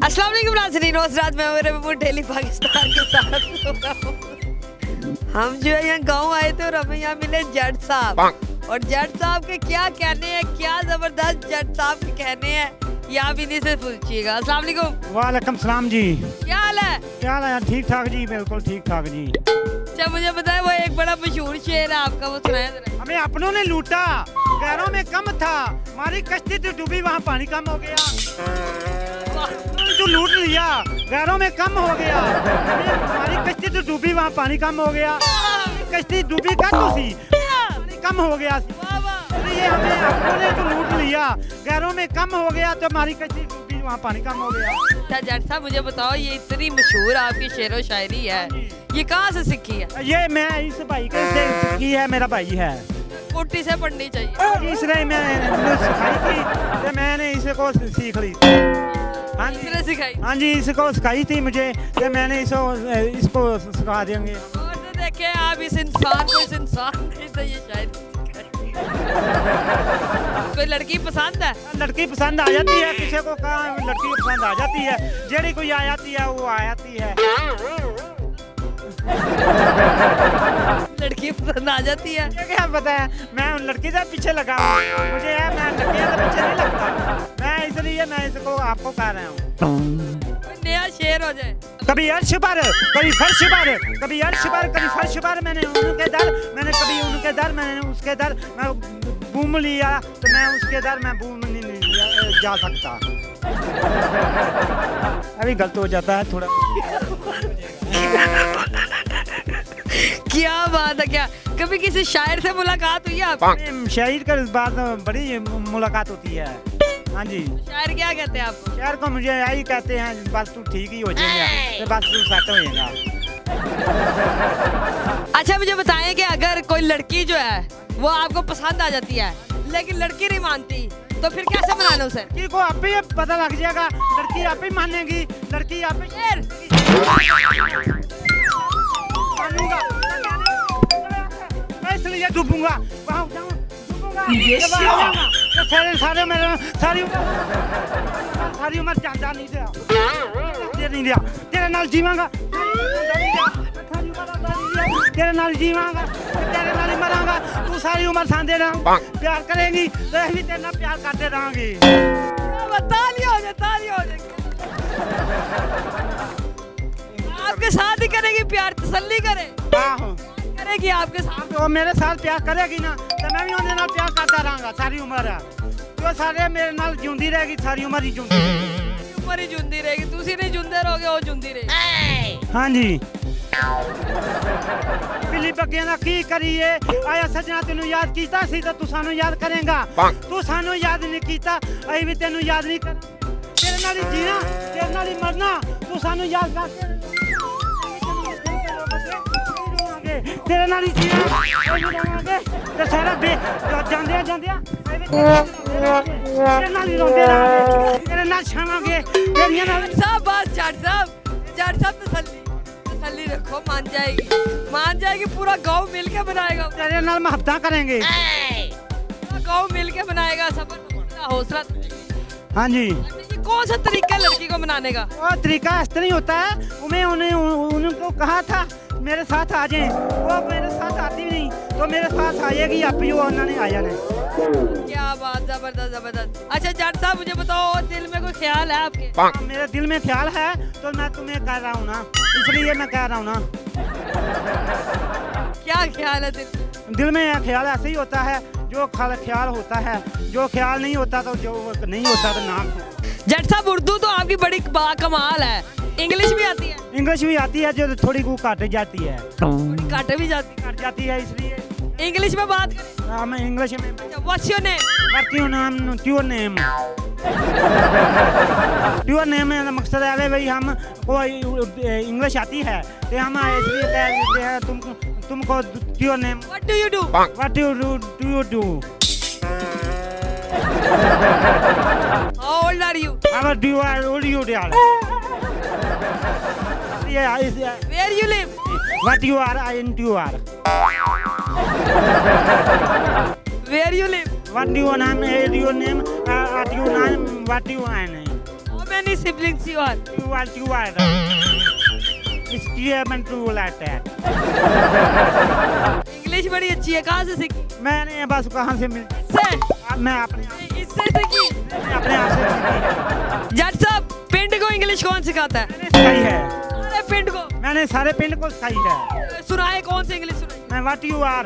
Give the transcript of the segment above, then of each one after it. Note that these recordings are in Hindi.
अस्सलाम वालेकुम नाज़रीन, उस रात में मेरे वो डेली पाकिस्तान के साथ हम जो है यहाँ गाँव आए थे और हमें यहाँ मिले जट साहब। और जट साहब के क्या कहने हैं, क्या जबरदस्त जट साहब के कहने हैं, ये आप इन्हीं से पूछिएगा। अस्सलाम वालेकुम। वालेकुम सलाम जी। क्या हाल है? क्या हाल है? ठीक ठाक जी, बिल्कुल ठीक ठाक जी। अच्छा मुझे बताए, वो एक बड़ा मशहूर शेर है आपका, वो सुनाया जरा। हमें अपनों ने लूटा, गैरों में कम था, हमारी कश्ती तो डूबी, वहाँ पानी कम हो गया। जो लूट लिया गैरों में कम हो गया, हमारी कश्ती तो डूबी, वहाँ पानी कम हो गया। कश्ती डूबी का तो सी, पानी कम हो गया। ये हमें अपनों ने तो लूट लिया, गैरों में कम हो गया, तो हमारी कश्ती डूबी, वहाँ पानी कम हो गया। अच्छा जट साहब मुझे बताओ, ये इतनी मशहूर आपकी शेरो शायरी है, ये कहाँ से सीखी है? ये मैं इस भाई के से सीखी है, मेरा भाई है। कुट्टी से पढ़नी चाहिए। इसने मैंने सिखाई थी, तो मैंने इसको सीख ली। हाँ जी सिखाई। हाँ जी, इसको सिखाई थी मुझे, तो मैंने इसको सिखा देंगे। और तो देखे आप इस इंसान को, इस इंसान ने तो ये शायद कोई लड़की पसंद है? लड़की पसंद आ जाती है, किसी को कहा लड़की पसंद आ जाती है, जेड़ी कोई आ जाती है वो आ जाती है। लड़की पसंद आ जाती है। ये क्या पता है, मैं उन लड़की के पीछे लगा हूँ, मुझे है मैं लड़कियों के पीछे नहीं लगता, मैं इसलिए मैं इसको आपको कह रहा हूँ। नया शेर हो जाए। कभी अर्श पर, कभी फर्श पर, कभी अर्श पर, कभी फर्श पर, मैंने उनके दर, मैंने कभी उनके दर, मैंने उसके दर, मैं घूम लिया, तो मैं उसके दर में घूम नहीं जा सकता। अभी गलत हो जाता है थोड़ा। क्या बात है, क्या कभी किसी शायर से मुलाकात हुई है आपकी? शायर के बाद बड़ी मुलाकात होती है। हाँ जी। शायर क्या कहते हैं आपको? शायर को मुझे यही कहते हैं, बस तू ठीक ही हो जाएगा, तो बस तू सेट हो जाएगा। अच्छा मुझे बताएं कि अगर कोई लड़की जो है वो आपको पसंद आ जाती है लेकिन लड़की नहीं मानती, तो फिर कैसे मनाना उसे? लड़की को आप ही पता लग जाएगा, लड़की आप ही मानेगी, लड़की आप ही मानूंगा, मैं इसलिए डूबूंगा, वहाँ डूबूंगा, सारे मेरे सारी उम्र चाहता नहीं दिया, तेरे नाल जीवांगा, तेरे नाल जीवांगा, तेरे नाल मरांगा, तू सारी उम्र सांदे रह, प्यार करेंगी तो हम भी तेरे नाल प्यार करते रहेंगे। ताली हो जाए, ताली हो जाए। आपके साथ ही करेगी प्यार, तसल्ली करे करेगी आपके साथ। वो मेरे साथ प्यार करेगी ना, तो मैं भी उनके नाल प्यार करता रहूंगा सारी उम्र। तो सारे मेरे नाल जिंदी रहेगी, सारी उम्र ही जिंदी रहेगी। तुसी नहीं जिंदे रहोगे, वो जिंदी रहेगी। हाँ जी। बिल्ली बग्गियां दा की करिए, आया सजना तेनू याद कीता सी तो तू सानू याद करेगा, तू सानू याद नहीं कीता, अभी भी तेनू याद नहीं कर, तेरे नाल ही जीना, तेरे नाल ही मरना, तू सानू याद करते तेरे नाल ही जीना, ते सारा बे जांदे तेरे नाल ही रोंदे रहांगे, तेरे नाल छावांगे, तेरियां नाल। साहब बस जट साहब तसल्ली रखो, मान जाएगी, पूरा गांव मिलके बनाएगा, तेरे नाल मोहब्बत करेंगे, पूरा गांव मिलके बनाएगा, सबर हौसला। हाँ जी। कौन सा तरीका है लड़की को मनाने का? वो तरीका इस तरह होता है, उनको कहा था मेरे साथ आ जाए, वो मेरे साथ आती नहीं, तो मेरे साथ आएगी, आप ही वो उन्होंने आया नहीं। क्या बात, जबरदस्त। अच्छा जट साहब मुझे बताओ, दिल में कोई ख्याल है आपके? मेरे दिल में ख्याल है, तो मैं तुम्हें कह रहा हूँ ना, इसलिए मैं कह रहा हूँ ना। क्या ख्याल है दिल में? ख्याल ऐसे ही होता है, जो ख्याल होता है, जो ख्याल नहीं होता तो जो नहीं होता तो नाम। जट साहब उर्दू तो आपकी बड़ी कमाल है, इंग्लिश भी आती है? इंग्लिश भी आती है, जो थोड़ी को काट जाती है, काट भी जाती है, इसलिए इंग्लिश में बात करें। हाँ, मैं इंग्लिश में। What's your name? Your name का मकसद है भाई, हम को इंग्लिश आती है तो हम इसलिए कह देते हैं तुमको your name. What do you do? What do you do? How old are you? How old you are? Where you live? What you are and you are. Where you live? What do you name? Your name? What you name? What you name? How many many siblings you are? You are. It's German to like that. English बड़ी अच्छी है, कहाँ से सीखी? मैंने बस कहाँ से मिल से? मैं अपने आप इससे सीखी? अपने आप से सीखी है। जट साहब, पिंड को इंग्लिश कौन सिखाता है? मैंने सिखाई है। अरे पिंड को मैंने सारे पिंड को सिखाई है। सुनाए, कौन सी इंग्लिश सुनाई? मैं what you are,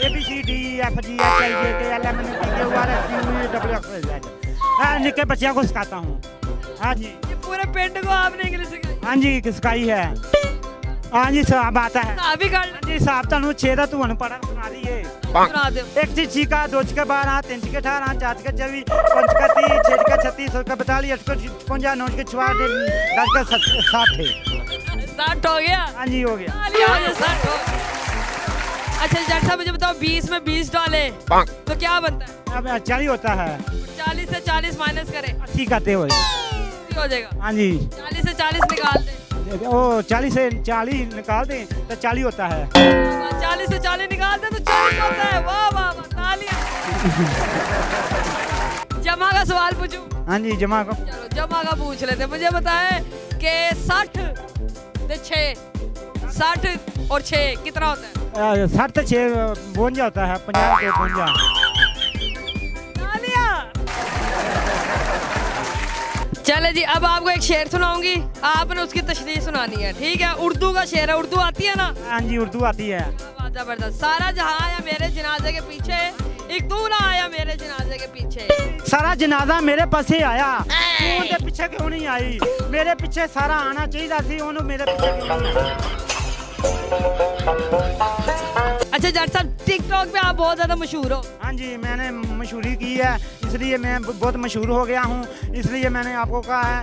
ABCD FG HIJ KL MN P Q R S T U W X Y Z। निक्के बच्चियों को सिखाता हूँ। हाँ जी। ये पूरे पिंड को आपने इंग्लिश सिखाई? हाँ जी, सिखाई है। हाँ जी, साहब आता है। साहब ही कर हाँ जी, साहब तनु 6 ਦਾ ਤੁਹਾਨੂੰ ਪੜਨ ਸੁਣਾ ਦਈਏ। सुना दो। 1 ਚੀਚੀ ਕਾ 2 ਚੀਚਾ 12 3 ਚੀਚਾ 18 4 ਚੀਚਾ 24 5 ਚੀਚਾ 30 6 ਚੀਚਾ 36 7 ਚੀਚਾ 42 8 चीचा 55 9 चीचा 54 10 चीचा 60 है। 60 हो गया? हाँ जी, हो गया। तालियां हो गया, 60 हो गया। अच्छा जट साहब, मुझे बताओ 20 में 20 डाले तो क्या बनता है? अब 40 होता है। 40 से 40 माइनस करें 80 करते हो। हो जाएगा। हाँ जी। 40 से 40 निकाल दे। वो 40 से 40 निकाल दें तो 40 होता है। 40 से 40 निकाल दे तो 40 होता है। वाह वाह वाह, तालियां। जमा का सवाल पूछूं? हाँ जी, जमा को। चलो जमा का पूछ लेते। मुझे बताए कि 60 से 6, 60 और 6 कितना होता है? 60 से 6 52 होता है। 50 से 52। चले जी, अब आपको एक शेर सुनाऊंगी, आपने उसकी तशरीह सुनानी है, ठीक है? उर्दू का शेर है। उर्दू आती है ना? हाँ जी, उर्दू आती है। जबरदस्त। सारा जहां आया मेरे जनाजे के पीछे, एक तू ना आया मेरे जनाजे के पीछे। सारा जनाजा मेरे पासे आया, तू उनके पीछे क्यों नहीं आई? मेरे पीछे सारा आना चाहिए सी, उन्होंने मेरे पीछे क्यों नहीं आया? अच्छा जट साहब, टिकटॉक पे आप बहुत ज्यादा मशहूर हो। हाँ जी, मैंने मशहूरी की है, इसलिए मैं बहुत मशहूर हो गया हूँ। इसलिए मैंने आपको कहा है,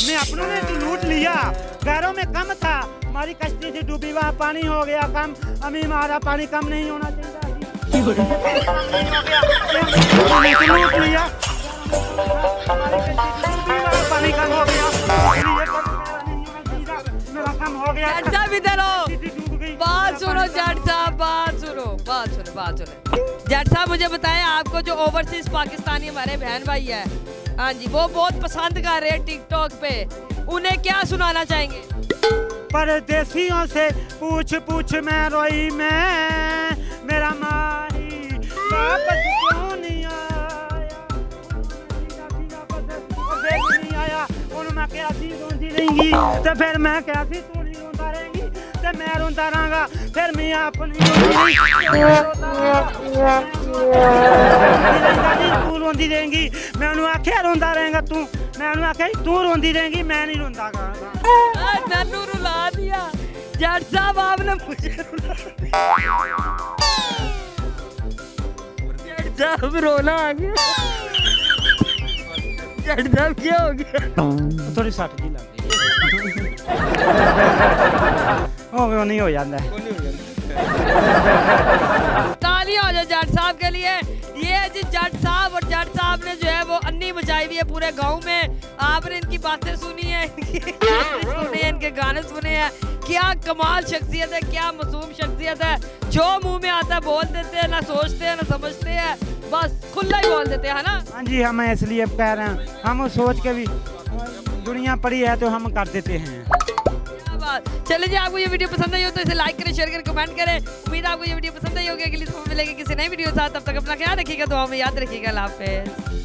मैं अपनों ने तो लूट लिया, गैरों में कम था, हमारी कश्ती थी डूबी, वहाँ पानी हो गया कम, हमें हमारा पानी कम नहीं होना चाहिए। लूट लिया, पानी कम हो गया, मेरा कम हो गया। जट साहब इधर हो, बात सुनो जट साहब, बात सुनो। जट साहब मुझे बताएं, आपको जो ओवरसीज पाकिस्तानी हमारे बहन भाई है, हाँ जी, वो बहुत पसंद कर रहे हैं टिकटॉक पे, उन्हें क्या सुनाना चाहेंगे? परदेसियों से पूछ पूछ मैं रोई, मैं मेरा माही वापस क्यों नहीं आया? उन्होंने मैं क्या सी रोंदी रहेंगी तो फिर मैं क्या सी तू नहीं रोंदा रहेंगी तो मैं रोंदा रहूंगा, फिर मैं अपनी तू रोंदी रहेंगी। मैं उन्होंने आख्या रोंदा रहेगा तू, मैं उन्होंने आख्या तू रोंदी रहेगी, मैं नहीं रोंदा नन्नू रुला दिया। जट साहब आपने मुझे रुला दिया। जट साहब रोना आ गया। जट साहब क्या हो गया? थोड़ी सट जी लग गई। वो नहीं हो जाता है। तालियां हो जाए जट साहब के लिए। ये है जी जट साहब, और जट साहब ने जो है वो अन्नी मचाई हुई है पूरे गांव में। आपने इनकी बातें सुनी है, इनके गाने सुने हैं। क्या कमाल शख्सियत है, क्या मासूम शख्सियत है। जो मुंह में आता है बोल देते हैं, ना सोचते हैं ना समझते हैं, बस खुला ही बोल देते हैं ना। हाँ जी, हम इसलिए कह रहे हैं, हम सोच के भी दुनिया पड़ी है तो हम कर देते हैं। चलिए जी, आपको ये वीडियो पसंद आई हो तो इसे लाइक करें, शेयर करें, कमेंट करें। उम्मीद है आपको ये वीडियो पसंद आई होगी। अगली दफा मिलेगी किसी नई वीडियो के साथ, तब तक अपना ख्याल रखिएगा, दुआ में याद रखिएगा। अल्लाह हाफिज़।